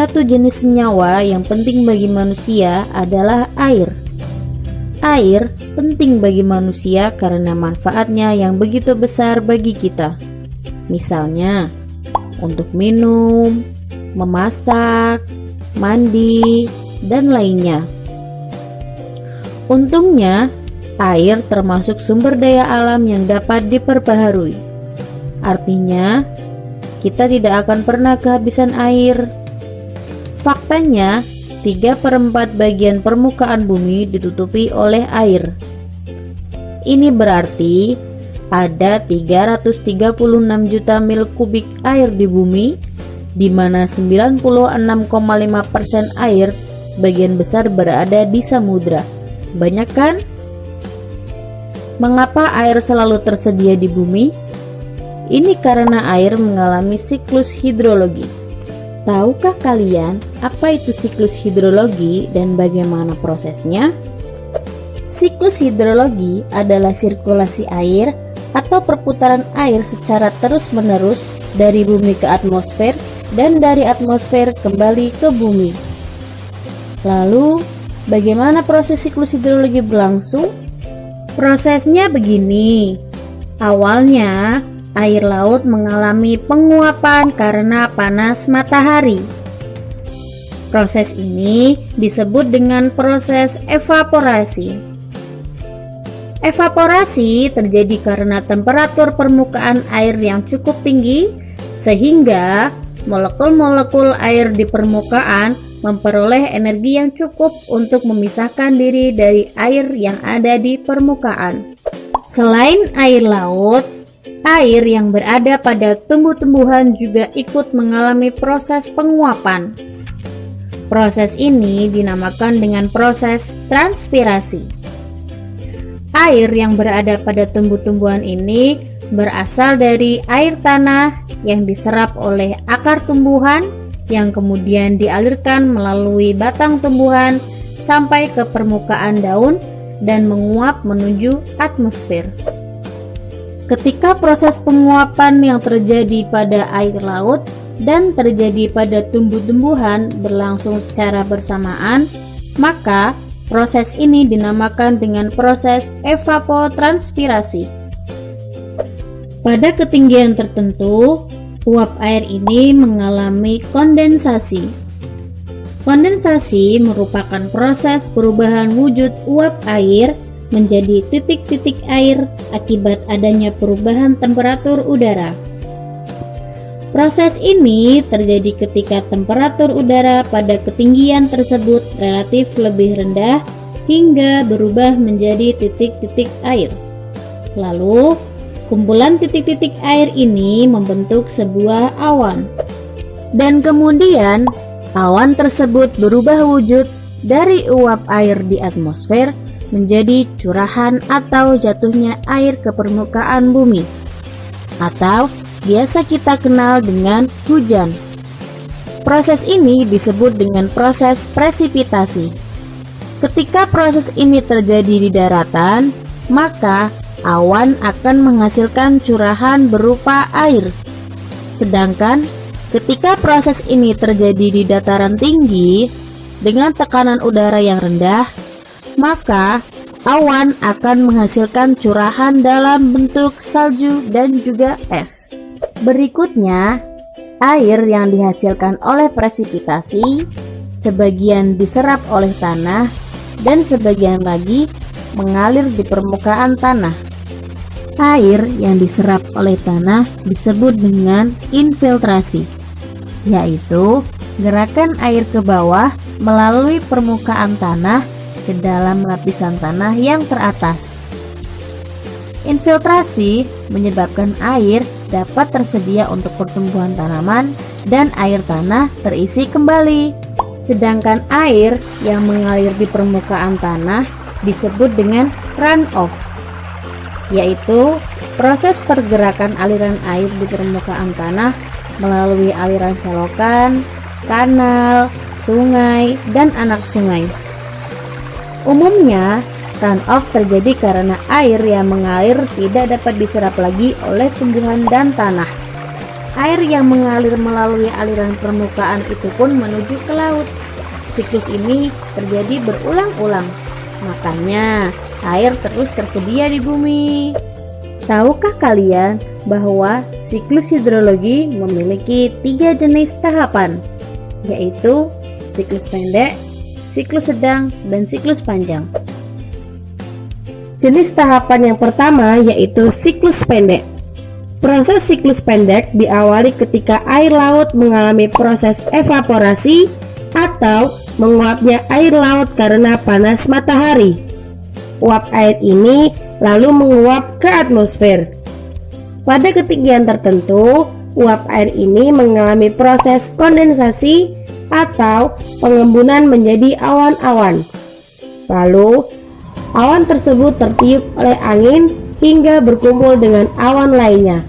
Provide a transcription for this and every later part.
satu jenis senyawa yang penting bagi manusia adalah air. Air penting bagi manusia karena manfaatnya yang begitu besar bagi kita. Misalnya, untuk minum, memasak, mandi, dan lainnya. Untungnya, air termasuk sumber daya alam yang dapat diperbaharui. Artinya, kita tidak akan pernah kehabisan air. Faktanya, 3/4 bagian permukaan bumi ditutupi oleh air. Ini berarti ada 336 juta mil kubik air di bumi, di mana 96,5% air sebagian besar berada di samudra. Banyak kan? Mengapa air selalu tersedia di bumi? Ini karena air mengalami siklus hidrologi. Tahukah kalian apa itu siklus hidrologi dan bagaimana prosesnya? Siklus hidrologi adalah sirkulasi air atau perputaran air secara terus-menerus dari bumi ke atmosfer dan dari atmosfer kembali ke bumi. Lalu, bagaimana proses siklus hidrologi berlangsung? Prosesnya begini. Awalnya, air laut mengalami penguapan karena panas matahari. Proses ini disebut dengan proses evaporasi. Evaporasi terjadi karena temperatur permukaan air yang cukup tinggi sehingga molekul-molekul air di permukaan memperoleh energi yang cukup untuk memisahkan diri dari air yang ada di permukaan. Selain air laut, air yang berada pada tumbuh-tumbuhan juga ikut mengalami proses penguapan. Proses ini dinamakan dengan proses transpirasi. Air yang berada pada tumbuh-tumbuhan ini berasal dari air tanah yang diserap oleh akar tumbuhan yang kemudian dialirkan melalui batang tumbuhan sampai ke permukaan daun dan menguap menuju atmosfer. Ketika proses penguapan yang terjadi pada air laut dan terjadi pada tumbuh-tumbuhan berlangsung secara bersamaan, maka proses ini dinamakan dengan proses evapotranspirasi. Pada ketinggian tertentu, uap air ini mengalami kondensasi. Kondensasi merupakan proses perubahan wujud uap air menjadi titik-titik air akibat adanya perubahan temperatur udara. Proses ini terjadi ketika temperatur udara pada ketinggian tersebut relatif lebih rendah hingga berubah menjadi titik-titik air. Lalu, kumpulan titik-titik air ini membentuk sebuah awan. Dan kemudian, awan tersebut berubah wujud dari uap air di atmosfer menjadi curahan atau jatuhnya air ke permukaan bumi, atau biasa kita kenal dengan hujan. Proses ini disebut dengan proses presipitasi. Ketika proses ini terjadi di daratan, maka awan akan menghasilkan curahan berupa air. Sedangkan ketika proses ini terjadi di dataran tinggi dengan tekanan udara yang rendah, maka awan akan menghasilkan curahan dalam bentuk salju dan juga es. Berikutnya, air yang dihasilkan oleh presipitasi sebagian diserap oleh tanah dan sebagian lagi mengalir di permukaan tanah. Air yang diserap oleh tanah disebut dengan infiltrasi, yaitu gerakan air ke bawah melalui permukaan tanah ke dalam lapisan tanah yang teratas. Infiltrasi menyebabkan air dapat tersedia untuk pertumbuhan tanaman dan air tanah terisi kembali. Sedangkan air yang mengalir di permukaan tanah disebut dengan runoff, yaitu proses pergerakan aliran air di permukaan tanah melalui aliran selokan, kanal, sungai, dan anak sungai. Umumnya, runoff terjadi karena air yang mengalir tidak dapat diserap lagi oleh tumbuhan dan tanah. Air yang mengalir melalui aliran permukaan itu pun menuju ke laut. Siklus ini terjadi berulang-ulang. Makanya air terus tersedia di bumi. Tahukah kalian bahwa siklus hidrologi memiliki 3 jenis tahapan, yaitu siklus pendek, siklus sedang, dan siklus panjang. Jenis tahapan yang pertama yaitu siklus pendek. Proses siklus pendek diawali ketika air laut mengalami proses evaporasi atau menguapnya air laut karena panas matahari. Uap air ini lalu menguap ke atmosfer. Pada ketinggian tertentu, uap air ini mengalami proses kondensasi atau pengembunan menjadi awan-awan. Lalu, awan tersebut tertiup oleh angin hingga berkumpul dengan awan lainnya.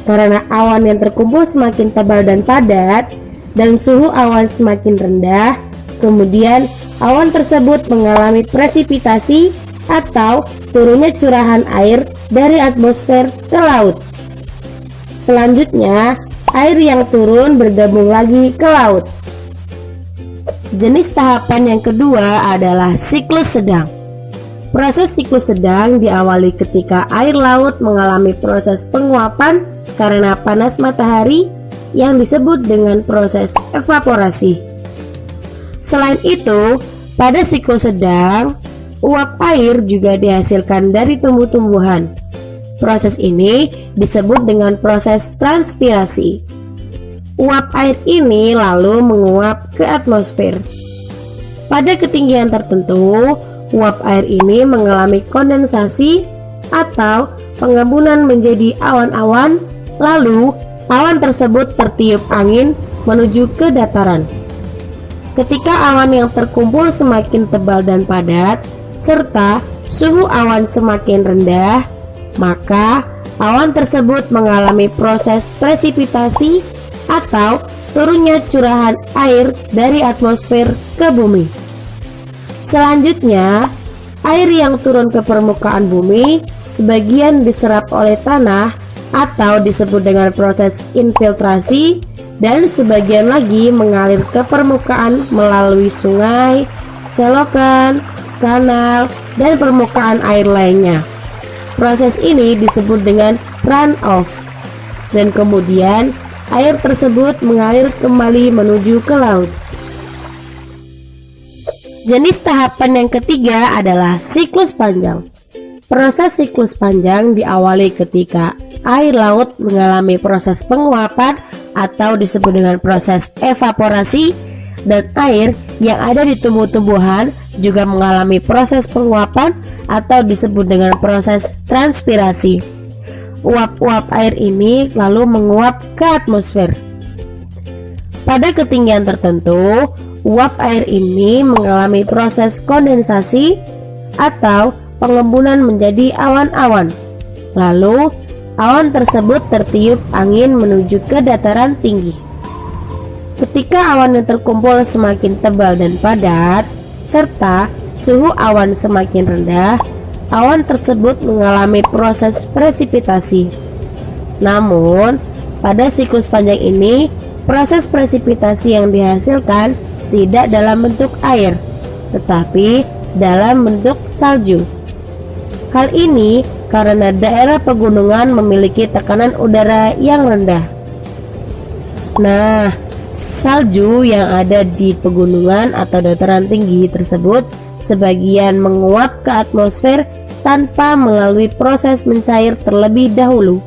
Karena awan yang terkumpul semakin tebal dan padat, dan suhu awan semakin rendah, kemudian awan tersebut mengalami presipitasi atau turunnya curahan air dari atmosfer ke laut. Selanjutnya, air yang turun bergabung lagi ke laut. Jenis tahapan yang kedua adalah siklus sedang. Proses siklus sedang diawali ketika air laut mengalami proses penguapan karena panas matahari yang disebut dengan proses evaporasi. Selain itu, pada siklus sedang, uap air juga dihasilkan dari tumbuh-tumbuhan. Proses ini disebut dengan proses transpirasi. Uap air ini lalu menguap ke atmosfer. Pada ketinggian tertentu, uap air ini mengalami kondensasi atau pengembunan menjadi awan-awan, lalu awan tersebut tertiup angin menuju ke dataran. Ketika awan yang terkumpul semakin tebal dan padat, serta suhu awan semakin rendah, maka awan tersebut mengalami proses presipitasi atau turunnya curahan air dari atmosfer ke bumi. Selanjutnya, air yang turun ke permukaan bumi sebagian diserap oleh tanah atau disebut dengan proses infiltrasi, dan sebagian lagi mengalir ke permukaan melalui sungai, selokan, kanal, dan permukaan air lainnya. Proses ini disebut dengan runoff, dan kemudian air tersebut mengalir kembali menuju ke laut. Jenis tahapan yang ketiga adalah siklus panjang. Proses siklus panjang diawali ketika air laut mengalami proses penguapan atau disebut dengan proses evaporasi, dan air yang ada di tumbuh-tumbuhan juga mengalami proses penguapan atau disebut dengan proses transpirasi. Uap-uap air ini lalu menguap ke atmosfer. Pada ketinggian tertentu, uap air ini mengalami proses kondensasi atau pengembunan menjadi awan-awan. Lalu, awan tersebut tertiup angin menuju ke dataran tinggi. Ketika awan yang terkumpul semakin tebal dan padat, serta suhu awan semakin rendah, awan tersebut mengalami proses presipitasi. Namun, pada siklus panjang ini, proses presipitasi yang dihasilkan tidak dalam bentuk air, tetapi dalam bentuk salju. Hal ini karena daerah pegunungan memiliki tekanan udara yang rendah. Nah, salju yang ada di pegunungan atau dataran tinggi tersebut sebagian menguap ke atmosfer tanpa melalui proses mencair terlebih dahulu.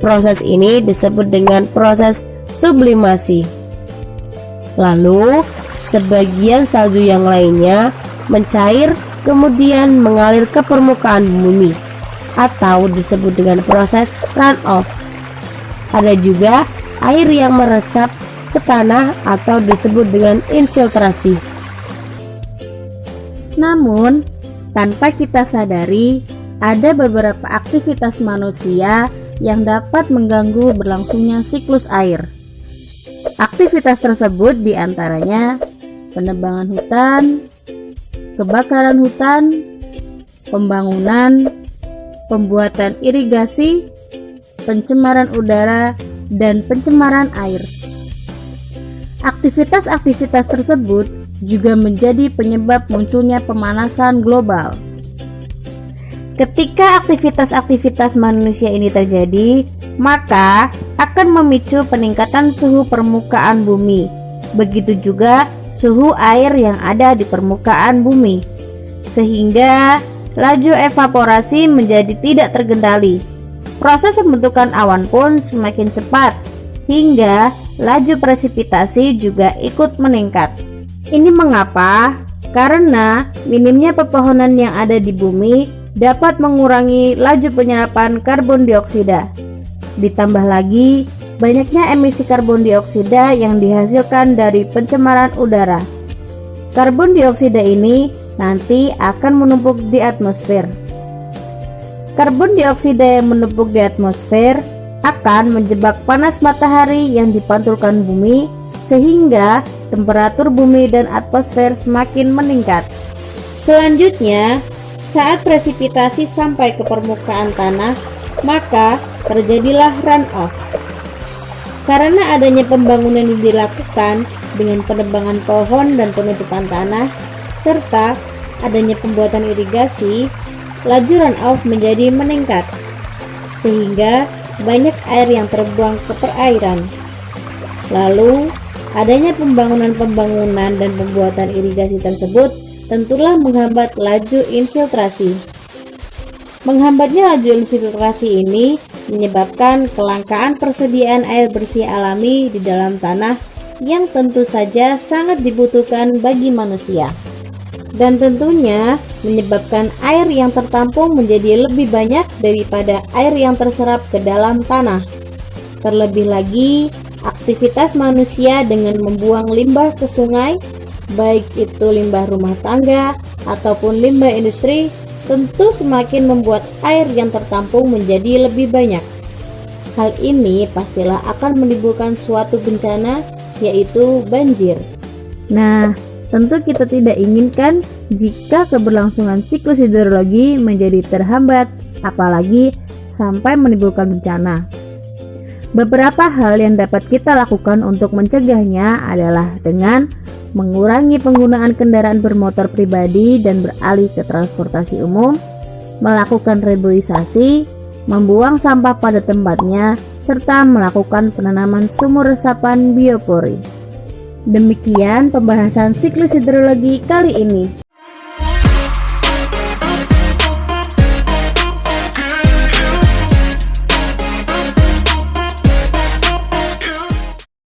Proses ini disebut dengan proses sublimasi. Lalu, sebagian salju yang lainnya mencair kemudian mengalir ke permukaan bumi atau disebut dengan proses runoff. Ada juga air yang meresap ke tanah atau disebut dengan infiltrasi. Namun, tanpa kita sadari, ada beberapa aktivitas manusia yang dapat mengganggu berlangsungnya siklus air. Aktivitas tersebut diantaranya penebangan hutan, kebakaran hutan, pembangunan, pembuatan irigasi, pencemaran udara, dan pencemaran air. Aktivitas-aktivitas tersebut juga menjadi penyebab munculnya pemanasan global. Ketika aktivitas-aktivitas manusia ini terjadi, maka akan memicu peningkatan suhu permukaan bumi. Begitu juga suhu air yang ada di permukaan bumi, sehingga laju evaporasi menjadi tidak terkendali. Proses pembentukan awan pun semakin cepat, hingga laju presipitasi juga ikut meningkat. Ini mengapa? Karena minimnya pepohonan yang ada di bumi dapat mengurangi laju penyerapan karbon dioksida. Ditambah lagi, banyaknya emisi karbon dioksida yang dihasilkan dari pencemaran udara. Karbon dioksida ini nanti akan menumpuk di atmosfer. Karbon dioksida yang menumpuk di atmosfer akan menjebak panas matahari yang dipantulkan bumi, sehingga temperatur bumi dan atmosfer semakin meningkat. Selanjutnya, saat presipitasi sampai ke permukaan tanah, maka terjadilah runoff. Karena adanya pembangunan yang dilakukan dengan penebangan pohon dan penutupan tanah, serta adanya pembuatan irigasi, laju runoff menjadi meningkat, sehingga banyak air yang terbuang ke perairan. Lalu, adanya pembangunan-pembangunan dan pembuatan irigasi tersebut tentulah menghambat laju infiltrasi. Menghambatnya laju infiltrasi ini menyebabkan kelangkaan persediaan air bersih alami di dalam tanah yang tentu saja sangat dibutuhkan bagi manusia. Dan tentunya menyebabkan air yang tertampung menjadi lebih banyak daripada air yang terserap ke dalam tanah. Terlebih lagi, aktivitas manusia dengan membuang limbah ke sungai, baik itu limbah rumah tangga ataupun limbah industri, tentu semakin membuat air yang tertampung menjadi lebih banyak. Hal ini pastilah akan menimbulkan suatu bencana, yaitu banjir. Nah, tentu kita tidak inginkan jika keberlangsungan siklus hidrologi menjadi terhambat, apalagi sampai menimbulkan bencana. Beberapa hal yang dapat kita lakukan untuk mencegahnya adalah dengan mengurangi penggunaan kendaraan bermotor pribadi dan beralih ke transportasi umum, melakukan reboisasi, membuang sampah pada tempatnya, serta melakukan penanaman sumur resapan biopori. Demikian pembahasan siklus hidrologi kali ini.